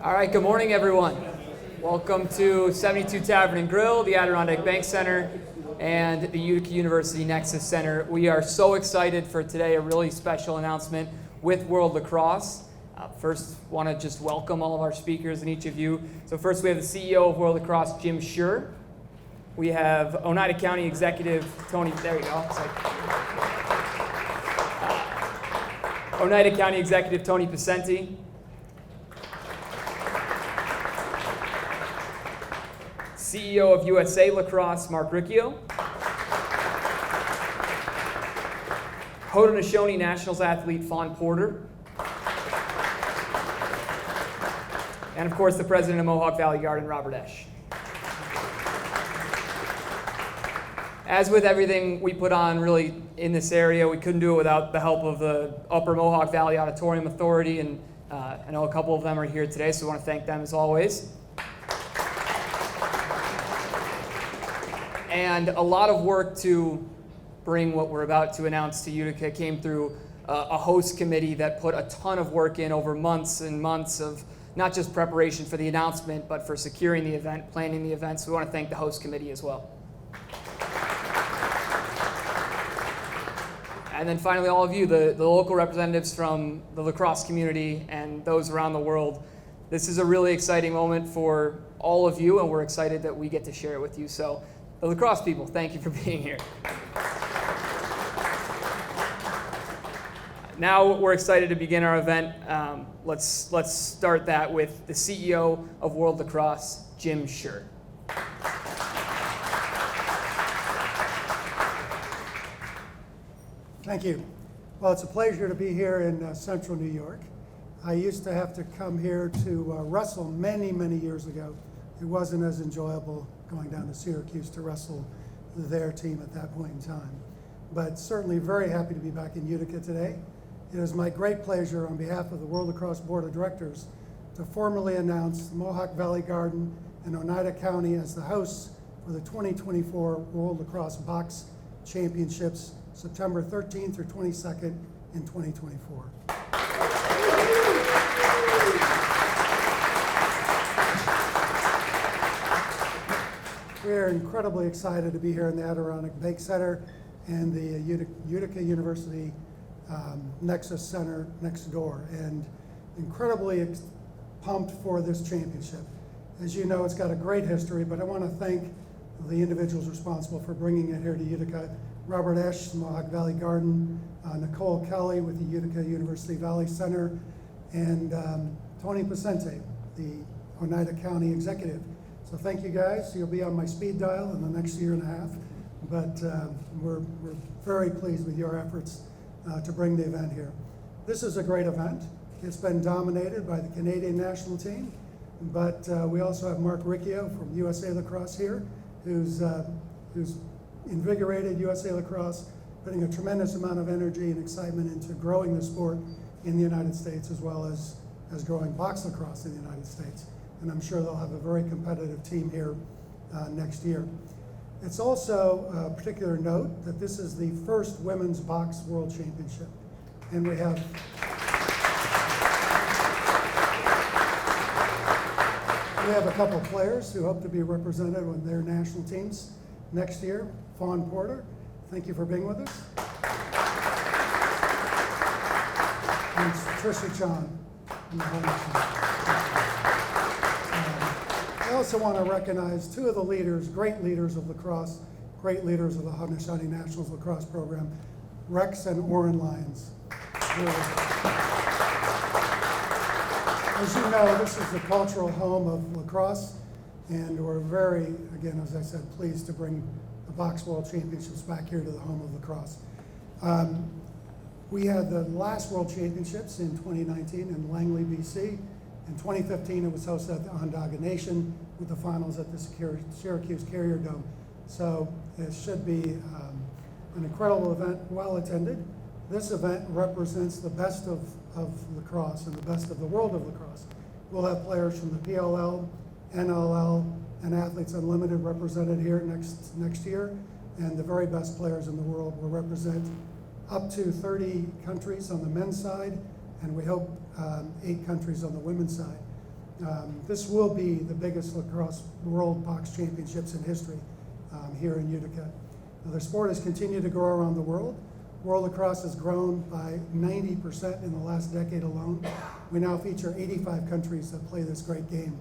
All right, good morning, everyone. Welcome to 72 Tavern and Grill, the Adirondack Bank Center, and the Utica University Nexus Center. We are so excited for today, a really special announcement with World Lacrosse. First, want to just welcome all of our speakers and each of you. So first, we have the CEO of World Lacrosse, Jim Scher. We have Oneida County Executive Tony, there you go. Oneida County Executive Tony Picenti. CEO of USA Lacrosse, Mark Riccio. Haudenosaunee Nationals athlete, Fawn Porter. And of course, the president of Mohawk Valley Garden, Robert Esch. As with everything we put on really in this area, we couldn't do it without the help of the Upper Mohawk Valley Auditorium Authority, and I know a couple of them are here today, so we want to thank them as always. And a lot of work to bring what we're about to announce to Utica came through a host committee that put a ton of work in over months and months of not just preparation for the announcement, but for securing the event, planning the event. So we want to thank the host committee as well. And then finally, all of you, the local representatives from the lacrosse community and those around the world. This is a really exciting moment for all of you, and we're excited that we get to share it with you. So the lacrosse people, thank you for being here. Now we're excited to begin our event. Let's start that with the CEO of World Lacrosse, Jim Scher. Thank you. Well, it's a pleasure to be here in central New York. I used to have to come here to wrestle many, many years ago. It wasn't as enjoyable going down to Syracuse to wrestle their team at that point in time. But certainly very happy to be back in Utica today. It is my great pleasure on behalf of the World Lacrosse Board of Directors to formally announce Mohawk Valley Garden and Oneida County as the hosts for the 2024 World Lacrosse Box Championships, September 13th through 22nd in 2024. We're incredibly excited to be here in the Adirondack Bank Center and the Utica University Nexus Center next door, and incredibly pumped for this championship. As you know, it's got a great history, but I want to thank the individuals responsible for bringing it here to Utica. Robert Esch, Mohawk Valley Garden, Nicole Kelly with the Utica University Valley Center, and Tony Picenti, the Oneida County Executive. So thank you guys. You'll be on my speed dial in the next year and a half, but we're very pleased with your efforts to bring the event here. This is a great event. It's been dominated by the Canadian national team, but we also have Mark Riccio from USA Lacrosse here, who's invigorated USA Lacrosse, putting a tremendous amount of energy and excitement into growing the sport in the United States, as well as growing box lacrosse in the United States. And I'm sure they'll have a very competitive team here next year. It's also a particular note that this is the first women's box world championship. And we have a couple players who hope to be represented with their national teams next year. Fawn Porter, thank you for being with us. And Trisha Chan. I also want to recognize two of the leaders, great leaders of lacrosse, great leaders of the Haudenosaunee Nationals lacrosse program, Rex and Orrin Lyons. As you know, this is the cultural home of lacrosse, and we're very, again, as I said, pleased to bring the Box World Championships back here to the home of lacrosse. We had the last World Championships in 2019 in Langley, BC. In 2015, it was hosted at the Onondaga Nation with the finals at the Syracuse Carrier Dome. So it should be an incredible event, well attended. This event represents the best of lacrosse and the best of the world of lacrosse. We'll have players from the PLL, NLL, and Athletes Unlimited represented here next year, and the very best players in the world will represent up to 30 countries on the men's side, and we hope 8 countries on the women's side. This will be the biggest lacrosse world box championships in history here in Utica. Now, the sport has continued to grow around the world. World lacrosse has grown by 90% in the last decade alone. We now feature 85 countries that play this great game.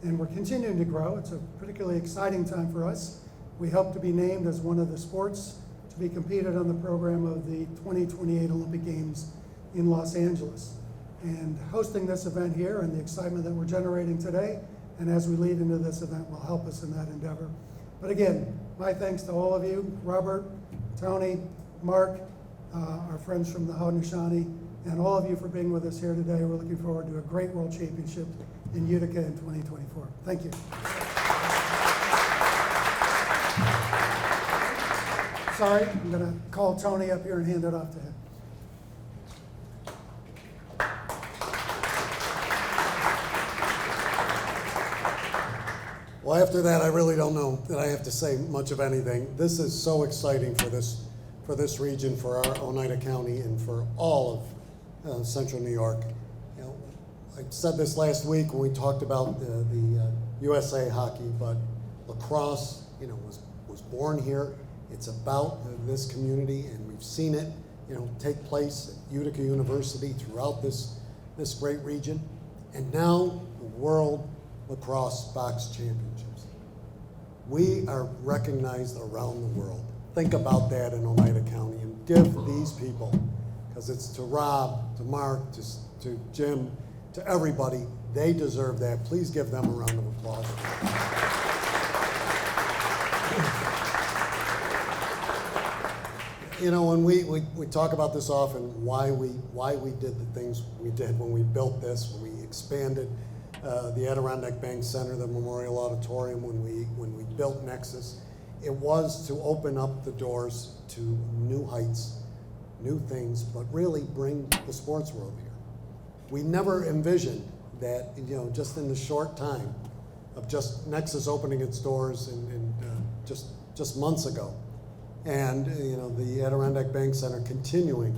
And we're continuing to grow. It's a particularly exciting time for us. We hope to be named as one of the sports to be competed on the program of the 2028 Olympic Games in Los Angeles. And hosting this event here and the excitement that we're generating today, and as we lead into this event, will help us in that endeavor. But again, my thanks to all of you, Robert, Tony, Mark, our friends from the Haudenosaunee, and all of you for being with us here today. We're looking forward to a great World Championship in Utica in 2024. Thank you. Sorry, I'm going to call Tony up here and hand it off to him. Well, after that, I really don't know that I have to say much of anything. This is so exciting for this region, for our Oneida County, and for all of Central New York. You know, I said this last week when we talked about the USA hockey, but lacrosse, you know, was born here. It's about this community, and we've seen it, you know, take place at Utica University throughout this great region, and now the World Lacrosse Box Championships. We are recognized around the world. Think about that in Oneida County and give these people, because it's to Rob, to Mark, to Jim, to everybody, they deserve that. Please give them a round of applause. You know, when we talk about this often, why we did the things we did when we built this, when we expanded the Adirondack Bank Center, the Memorial Auditorium, when we built Nexus, it was to open up the doors to new heights, new things, but really bring the sports world here. We never envisioned that, you know, just in the short time of just Nexus opening its doors and just months ago, and you know, the Adirondack Bank Center continuing,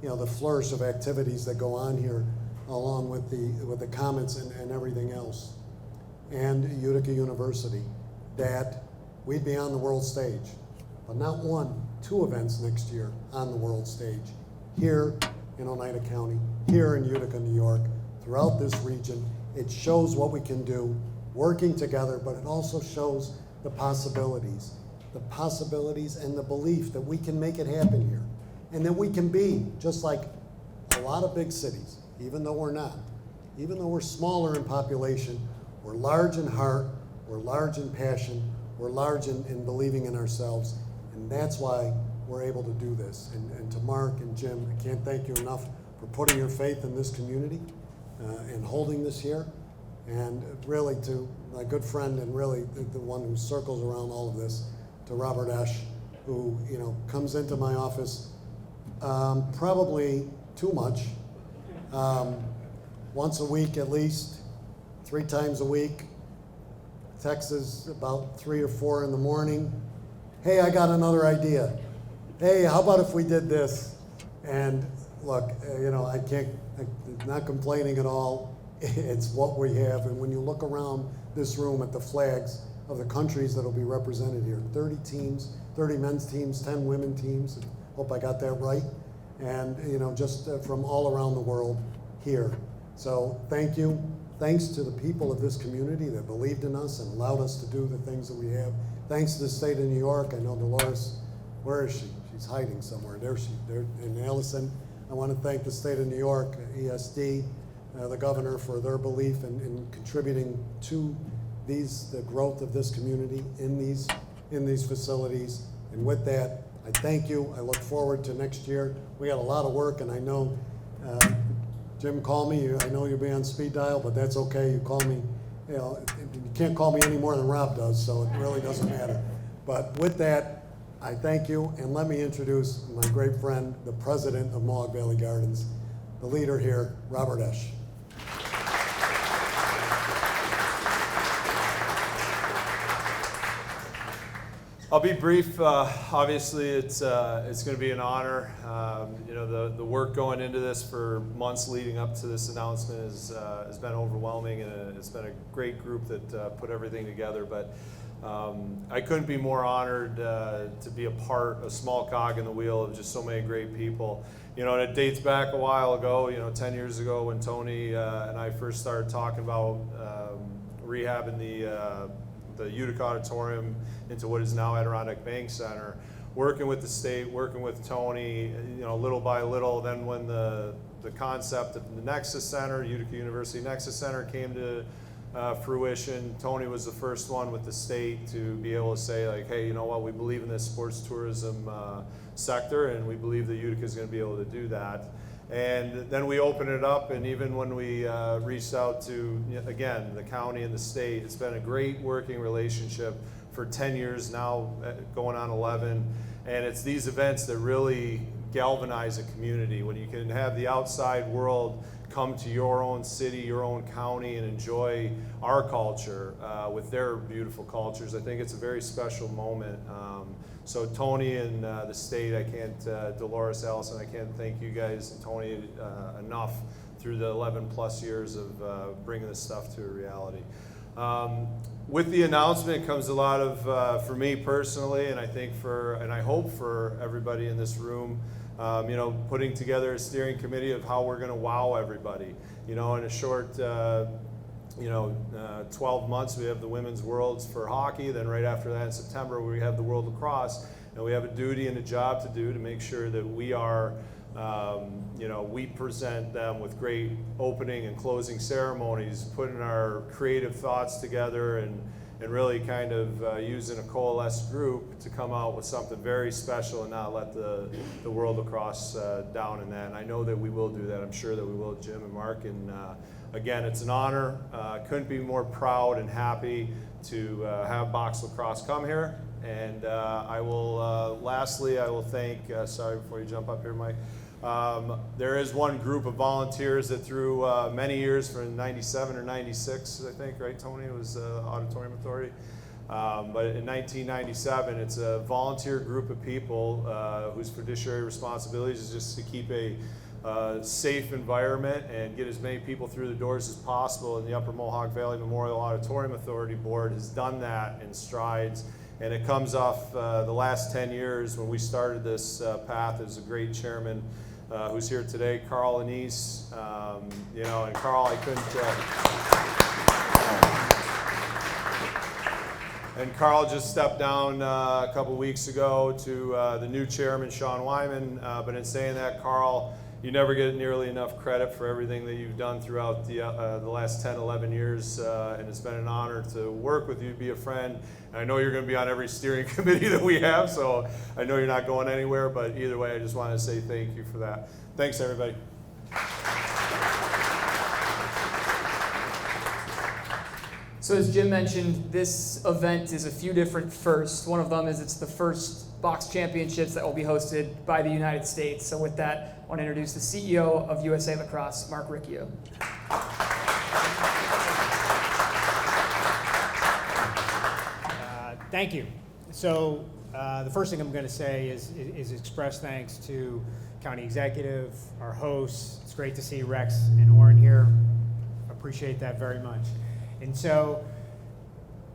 you know, the flourish of activities that go on here, along with the Comets and everything else, and Utica University, that we'd be on the world stage, but not one, two events next year on the world stage, here in Oneida County, here in Utica, New York, throughout this region. It shows what we can do working together, but it also shows the possibilities and the belief that we can make it happen here, and that we can be just like a lot of big cities. Even though we're not, even though we're smaller in population, we're large in heart, we're large in passion, we're large in believing in ourselves, and that's why we're able to do this. And to Mark and Jim, I can't thank you enough for putting your faith in this community and holding this here, and really to my good friend and really the one who circles around all of this, to Robert Esch, who, you know, comes into my office probably too much. Once a week at least, 3 times a week, texts us about 3 or 4 in the morning. Hey, I got another idea. Hey, how about if we did this? And look, you know, I'm not complaining at all. It's what we have. And when you look around this room at the flags of the countries that will be represented here, 30 teams, 30 men's teams, 10 women teams. Hope I got that right. And, you know, just from all around the world here. So thank you. Thanks to the people of this community that believed in us and allowed us to do the things that we have. Thanks to the state of New York. I know Dolores, where is she? She's hiding somewhere. There. And Allison, I want to thank the state of New York, ESD, the governor, for their belief in contributing to the growth of this community in these facilities. And with that, I thank you. I look forward to next year. We got a lot of work, and I know Jim called me. I know you'll be on speed dial, but that's okay. You call me. You know, you can't call me any more than Rob does, so it really doesn't matter. But with that, I thank you, and let me introduce my great friend, the president of Mohawk Valley Gardens, the leader here, Robert Esch. I'll be brief. Obviously, it's going to be an honor. The work going into this for months leading up to this announcement has been overwhelming, and it's been a great group that put everything together. But I couldn't be more honored to be a small cog in the wheel of just so many great people. And it dates back a while ago, 10 years ago when Tony and I first started talking about rehabbing the Utica Auditorium into what is now Adirondack Bank Center, working with the state, working with Tony, little by little. Then when the concept of the Nexus Center, Utica University Nexus Center came to fruition, Tony was the first one with the state to be able to say, like, hey, you know what, we believe in this sports tourism sector, and we believe that Utica is going to be able to do that. And then we opened it up, and even when we reached out to, again, the county and the state, it's been a great working relationship for 10 years now, going on 11. And it's these events that really galvanize a community, when you can have the outside world come to your own city, your own county, and enjoy our culture with their beautiful cultures. I think it's a very special moment. So Tony and the state, Dolores Allison, I can't thank you guys and Tony enough through the 11 plus years of bringing this stuff to a reality. With the announcement comes a lot of, for me personally, and I think and I hope for everybody in this room, putting together a steering committee of how we're going to wow everybody. In a short 12 months, we have the Women's Worlds for hockey. Then right after that in September, we have the World Lacrosse. And we have a duty and a job to do to make sure that we are, we present them with great opening and closing ceremonies, putting our creative thoughts together and really kind of using a coalesced group to come out with something very special and not let the World Lacrosse down in that. And I know that we will do that. I'm sure that we will, Jim and Mark. And again, it's an honor. Couldn't be more proud and happy to have Box Lacrosse come here. And lastly, I will thank, sorry, before you jump up here, Mike, there is one group of volunteers that through many years, from 97 or 96, I think, right, Tony? It was Auditorium Authority. But in 1997, it's a volunteer group of people whose fiduciary responsibilities is just to keep a safe environment and get as many people through the doors as possible. And the Upper Mohawk Valley Memorial Auditorium Authority Board has done that in strides. And it comes off the last 10 years when we started this path. There's a great chairman who's here today, Carl Anise. And Carl, I couldn't. And Carl just stepped down a couple weeks ago to the new chairman, Sean Wyman. But in saying that, Carl, you never get nearly enough credit for everything that you've done throughout the last 10, 11 years. And it's been an honor to work with you, be a friend. And I know you're going to be on every steering committee that we have, so I know you're not going anywhere. But either way, I just want to say thank you for that. Thanks, everybody. So as Jim mentioned, this event is a few different firsts. One of them is it's the first box championships that will be hosted by the United States. So with that, I want to introduce the CEO of USA Lacrosse, Mark Riccio. Thank you. So the first thing I'm going to say is express thanks to County Executive, our hosts. It's great to see Rex and Oren here. Appreciate that very much. And so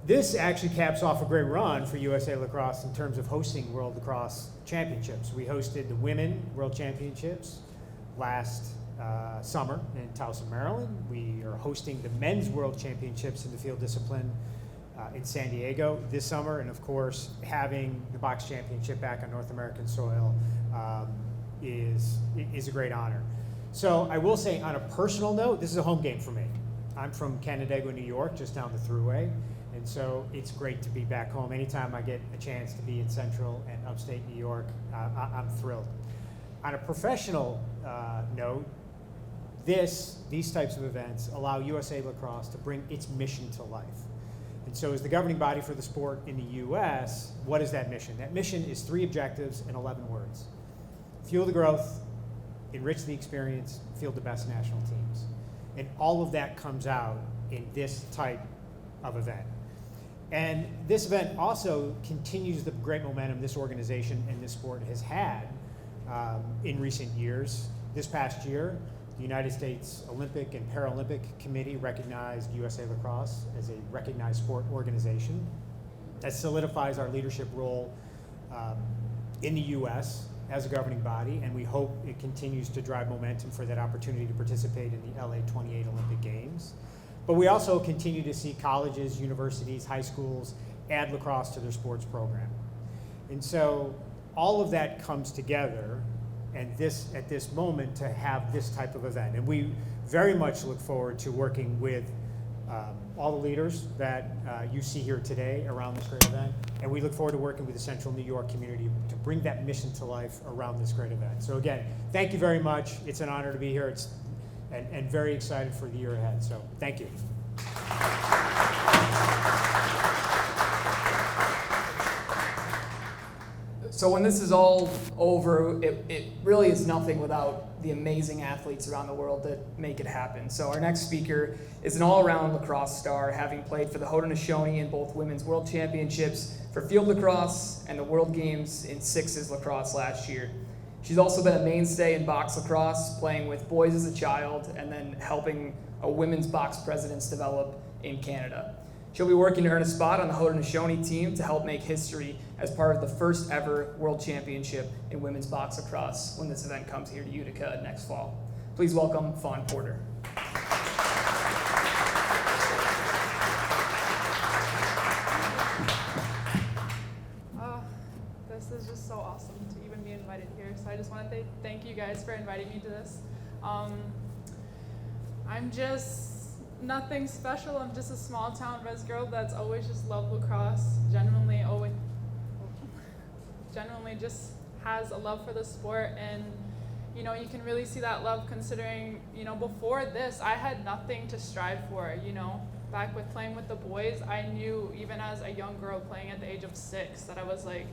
this actually caps off a great run for USA Lacrosse in terms of hosting World Lacrosse Championships. We hosted the Women World Championships last summer in Towson, Maryland. We are hosting the Men's World Championships in the field discipline in San Diego this summer, and of course, having the box championship back on North American soil is a great honor. So I will say, on a personal note, this is a home game for me. I'm from Canandaigua, New York, just down the thruway, and so it's great to be back home. Anytime I get a chance to be in Central and Upstate New York, I'm thrilled. On a professional note, these types of events allow USA Lacrosse to bring its mission to life. And so as the governing body for the sport in the U.S., what is that mission? That mission is 3 objectives and 11 words. Fuel the growth, enrich the experience, field the best national teams. And all of that comes out in this type of event. And this event also continues the great momentum this organization and this sport has had in recent years. This past year, the United States Olympic and Paralympic Committee recognized USA Lacrosse as a recognized sport organization. That solidifies our leadership role in the U.S. as a governing body, and we hope it continues to drive momentum for that opportunity to participate in the LA 28 Olympic Games. But we also continue to see colleges, universities, high schools add lacrosse to their sports program. And so all of that comes together and at this moment to have this type of event. And we very much look forward to working with all the leaders that you see here today around this great event. And we look forward to working with the Central New York community to bring that mission to life around this great event. So again, thank you very much. It's an honor to be here. And very excited for the year ahead. So thank you. So when this is all over, it really is nothing without the amazing athletes around the world that make it happen. So our next speaker is an all-around lacrosse star, having played for the Haudenosaunee in both women's world championships for field lacrosse and the World Games in sixes lacrosse last year. She's also been a mainstay in box lacrosse, playing with boys as a child and then helping a women's box presidents develop in Canada. She'll be working to earn a spot on the Haudenosaunee team to help make history as part of the first ever World Championship in women's box lacrosse when this event comes here to Utica next fall. Please welcome Fawn Porter. This is just so awesome to even be invited here. So I just want to thank you guys for inviting me to this. I'm just nothing special. I'm just a small town res girl that's always just loved lacrosse. Genuinely just has a love for the sport, and you know, you can really see that love considering, you know, before this I had nothing to strive for. You know, back with playing with the boys, I knew even as a young girl playing at the age of 6 that I was like,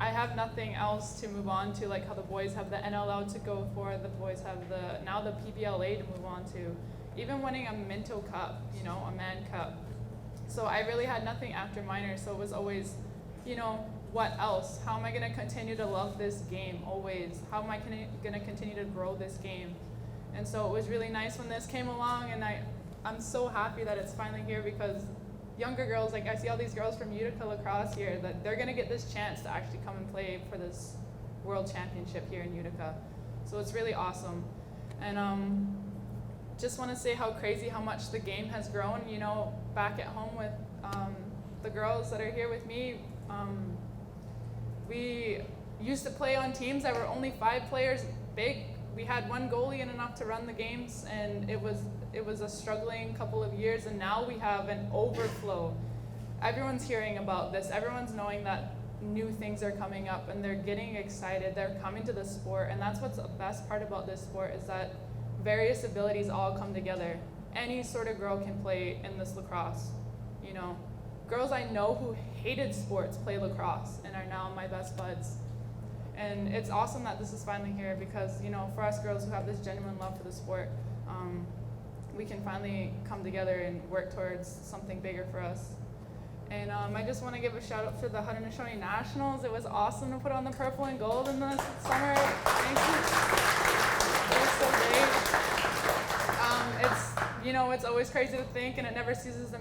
I have nothing else to move on to, like how the boys have the NLL to go for, the boys have now the PBLA to move on to, even winning a Minto Cup, you know, a Man Cup. So I really had nothing after minor, so it was always, you know, what else? How am I going to continue to love this game always? How am I going to continue to grow this game? And so it was really nice when this came along, and I'm so happy that it's finally here, because younger girls, like I see all these girls from Utica Lacrosse here, that they're going to get this chance to actually come and play for this World Championship here in Utica. So it's really awesome. And just want to say how crazy how much the game has grown. You know, back at home with the girls that are here with me, we used to play on teams that were only 5 players big. We had 1 goalie and enough to run the games, and it was a struggling couple of years, and now we have an overflow. Everyone's hearing about this. Everyone's knowing that new things are coming up, and they're getting excited. They're coming to the sport, and that's what's the best part about this sport, is that various abilities all come together. Any sort of girl can play in this lacrosse. You know, girls I know who hated sports play lacrosse and are now my best buds. And it's awesome that this is finally here, because, you know, for us girls who have this genuine love for the sport, we can finally come together and work towards something bigger for us. And I just want to give a shout out for the Haudenosaunee Nationals. It was awesome to put on the purple and gold in the summer. Thank you. It was so great. You know, it's always crazy to think, and it never ceases to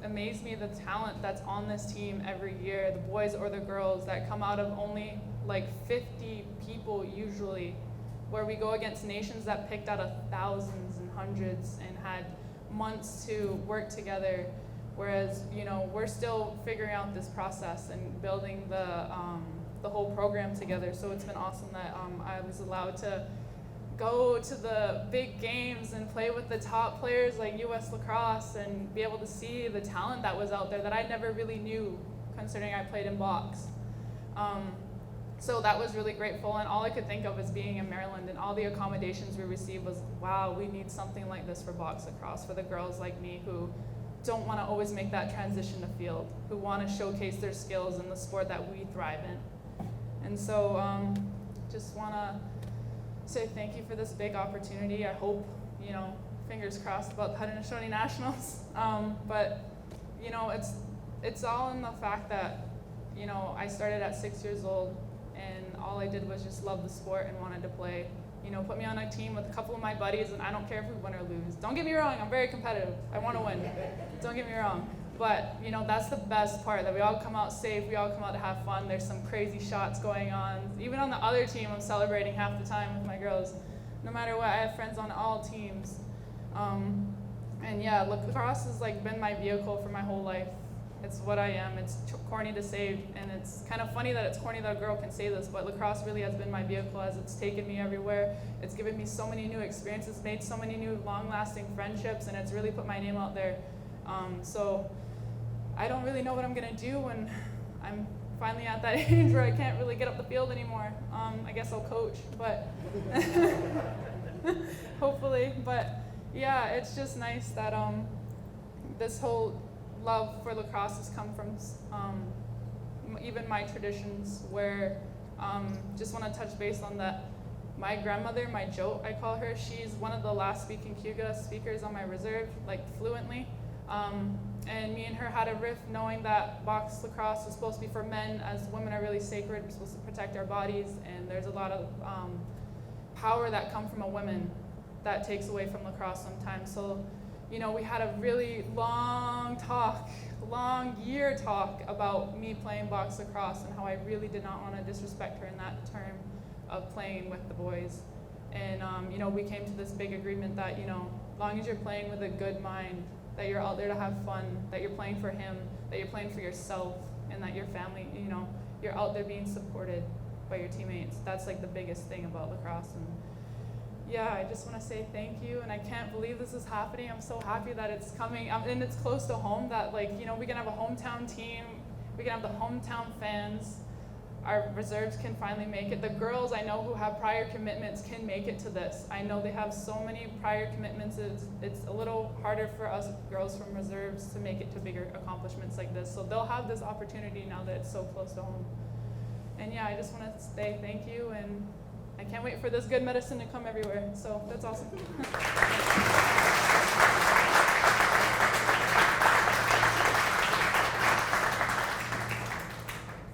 amaze me the talent that's on this team every year, the boys or the girls that come out of only like 50 people usually, where we go against nations that picked out of thousands and hundreds and had months to work together, whereas, you know, we're still figuring out this process and building the whole program together. So it's been awesome that I was allowed to go to the big games and play with the top players like US Lacrosse and be able to see the talent that was out there that I never really knew, considering I played in box. So that was really grateful, and all I could think of is being in Maryland, and all the accommodations we received was, wow, we need something like this for box lacrosse, for the girls like me who don't want to always make that transition to field, who want to showcase their skills in the sport that we thrive in. And so just want to say thank you for this big opportunity. I hope, you know, fingers crossed about the Haudenosaunee Nationals. But, you know, it's all in the fact that, I started at 6 years old, and all I did was just love the sport and wanted to play. Put me on a team with a couple of my buddies, and I don't care if we win or lose. Don't get me wrong, I'm very competitive. I want to win. Don't get me wrong. But, that's the best part, that we all come out safe, we all come out to have fun. There's some crazy shots going on. Even on the other team, I'm celebrating half the time with my girls. No matter what, I have friends on all teams. And yeah, lacrosse has been my vehicle for my whole life. It's what I am. It's corny to say, and it's kind of funny that it's corny that a girl can say this, but lacrosse really has been my vehicle as it's taken me everywhere. It's given me so many new experiences, made so many new long-lasting friendships, and it's really put my name out there. So I don't really know what I'm going to do when I'm finally at that age where I can't really get up the field anymore. I guess I'll coach, but hopefully. But yeah, it's just nice that this whole love for lacrosse has come from even my traditions, where just want to touch base on that. My grandmother, my Joe, I call her, she's one of the last speaking Utica speakers on my reserve, fluently. And me and her had a riff knowing that box lacrosse is supposed to be for men, as women are really sacred. We're supposed to protect our bodies, and there's a lot of power that come from a woman that takes away from lacrosse sometimes. So, we had a really long year talk about me playing box lacrosse and how I really did not want to disrespect her in that term of playing with the boys. And, we came to this big agreement that, as long as you're playing with a good mind, that you're out there to have fun, that you're playing for him, that you're playing for yourself, and that your family, you're out there being supported by your teammates. That's the biggest thing about lacrosse. And yeah, I just want to say thank you, and I can't believe this is happening. I'm so happy that it's coming, and it's close to home, that we can have a hometown team, we can have the hometown fans, our reserves can finally make it. The girls I know who have prior commitments can make it to this. I know they have so many prior commitments, it's a little harder for us girls from reserves to make it to bigger accomplishments like this. So they'll have this opportunity now that it's so close to home. And yeah, I just want to say thank you, and I can't wait for this good medicine to come everywhere. So that's awesome.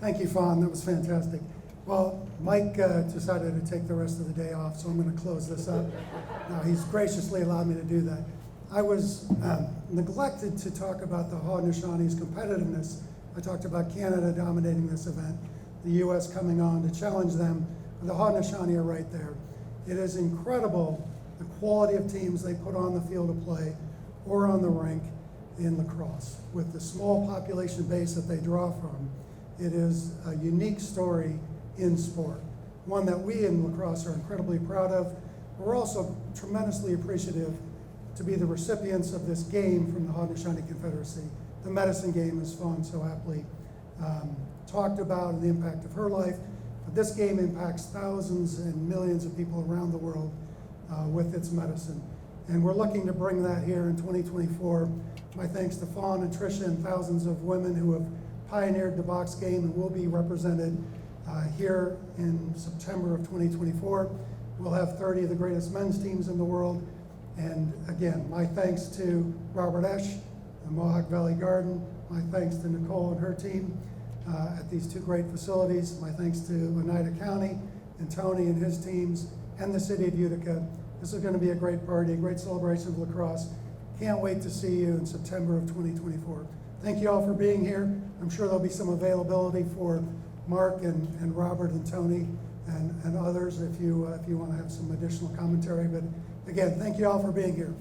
Thank you, Fawn. That was fantastic. Well, Mike decided to take the rest of the day off, so I'm going to close this up. Now, he's graciously allowed me to do that. I was neglected to talk about the Hautenisaunee's competitiveness. I talked about Canada dominating this event, the U.S. coming on to challenge them. The Haudenosaunee are right there. It is incredible the quality of teams they put on the field of play or on the rink in lacrosse. With the small population base that they draw from, it is a unique story in sport, one that we in lacrosse are incredibly proud of. We're also tremendously appreciative to be the recipients of this game from the Haudenosaunee Confederacy. The medicine game, as Fawn so aptly talked about, and the impact of her life. But this game impacts thousands and millions of people around the world with its medicine. And we're looking to bring that here in 2024. My thanks to Fawn and Tricia and thousands of women who have pioneered the box game and will be represented here in September of 2024. We'll have 30 of the greatest men's teams in the world. And again, my thanks to Robert Esch, the Mohawk Valley Garden. My thanks to Nicole and her team at these two great facilities. My thanks to Oneida County and Tony and his teams and the city of Utica. This is going to be a great party, a great celebration of lacrosse. Can't wait to see you in September of 2024. Thank you all for being here. I'm sure there'll be some availability for Mark and Robert and Tony and others if you want to have some additional commentary. But again, thank you all for being here.